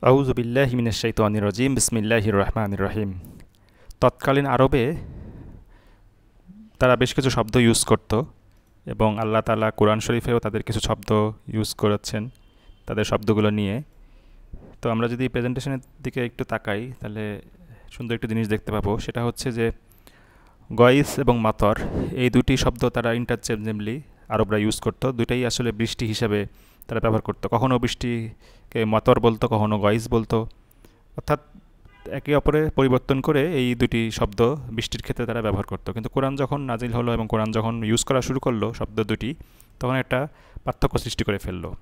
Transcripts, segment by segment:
আউযু বিল্লাহি মিনাশ শাইতানির রাজিম বিসমিল্লাহির রহমানির রহিম। তৎকালীন আরবে তারা বেশ কিছু শব্দ ইউজ করত এবং আল্লাহ তাআলা কোরআন শরীফেও তাদের কিছু শব্দ ইউজ করেছেন তাদের শব্দগুলো নিয়ে। তো আমরা যদি প্রেজেন্টেশনের দিকে একটু তাকাই তাহলে সুন্দর একটা জিনিস দেখতে পাবো, সেটা হচ্ছে যে গয়েস এবং মাতর এই দুটি শব্দ তারা ইন্টারচেঞ্জেবলি আরবরা ইউজ করত। দুটাই আসলে বৃষ্টি হিসাবে তারা ব্যবহার করত, কখনো বৃষ্টিকে মাতর বলতো, কখনো গয়েস বলতো। অর্থাৎ একে অপরে পরিবর্তন করে এই দুটি শব্দ বৃষ্টির ক্ষেত্রে তারা ব্যবহার করতো। কিন্তু কোরআন যখন নাজিল হলো এবং কোরআন যখন ইউজ করা শুরু করলো শব্দ দুটি, তখন একটা পার্থক্য সৃষ্টি করে ফেললো।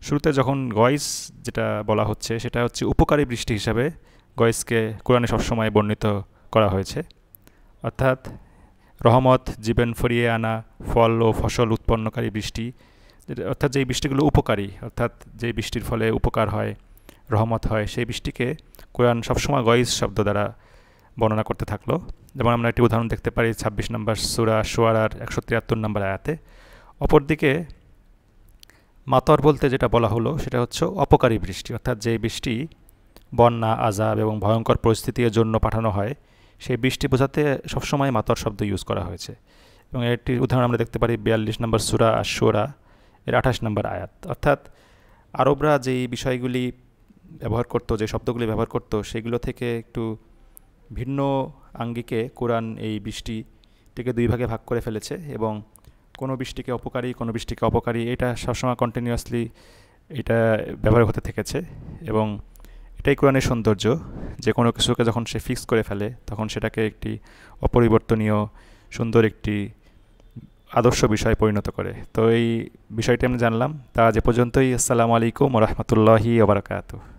শুরুতে যখন গয়েস যেটা বলা হচ্ছে সেটা হচ্ছে উপকারী বৃষ্টি হিসাবে গয়েসকে কোরআনে সবসময় বর্ণিত করা হয়েছে। অর্থাৎ রহমত, জীবন ফরিয়ে আনা, ফল ও ফসল উৎপন্নকারী বৃষ্টি, অর্থাৎ যেই বৃষ্টিগুলো উপকারী, অর্থাৎ যেই বৃষ্টির ফলে উপকার হয়, রহমত হয়, সেই বৃষ্টিকে কোরআন সবসময় গয়েস শব্দ দ্বারা বর্ণনা করতে থাকলো। যেমন আমরা একটি উদাহরণ দেখতে পারি ২৬ নম্বর সূরা শুআরার ১৭৩ নম্বর আয়াতে। অপরদিকে মাতর বলতে যেটা বলা হলো সেটা হচ্ছে অপকারী বৃষ্টি, অর্থাৎ যেই বৃষ্টি বন্যা, আযাব এবং ভয়ঙ্কর পরিস্থিতির জন্য পাঠানো হয়, সেই বৃষ্টি বোঝাতে সবসময় মাতর শব্দ ইউজ করা হয়েছে। এবং একটি উদাহরণ আমরা দেখতে পারি ৪২ নম্বর সূরা আশ-শুরা এর ২৮ নম্বর আয়াত। অর্থাৎ আরবরা যেই বিষয়গুলি ব্যবহার করতো, যে শব্দগুলি ব্যবহার করতো, সেগুলো থেকে একটু ভিন্ন আঙ্গিকে কোরআন এই বৃষ্টিটিকে দুই ভাগে ভাগ করে ফেলেছে এবং কোনো বৃষ্টিকে অপকারী, কোনো বৃষ্টিকে অপকারী, এটা সবসময় কন্টিনিউয়াসলি এটা ব্যবহার হতে থেকেছে। এবং এটাই কোরআনের সৌন্দর্য, যে কোনো কিছুকে যখন সে ফিক্স করে ফেলে তখন সেটাকে একটি অপরিবর্তনীয় সুন্দর একটি আদর্শ বিষয়ে পরিণত করে। তো এই বিষয়টি আমি জানলাম। তা আজ এ পর্যন্তই। আসসালামু আলাইকুম ওয়া রাহমাতুল্লাহি ওয়া বারাকাতুহু।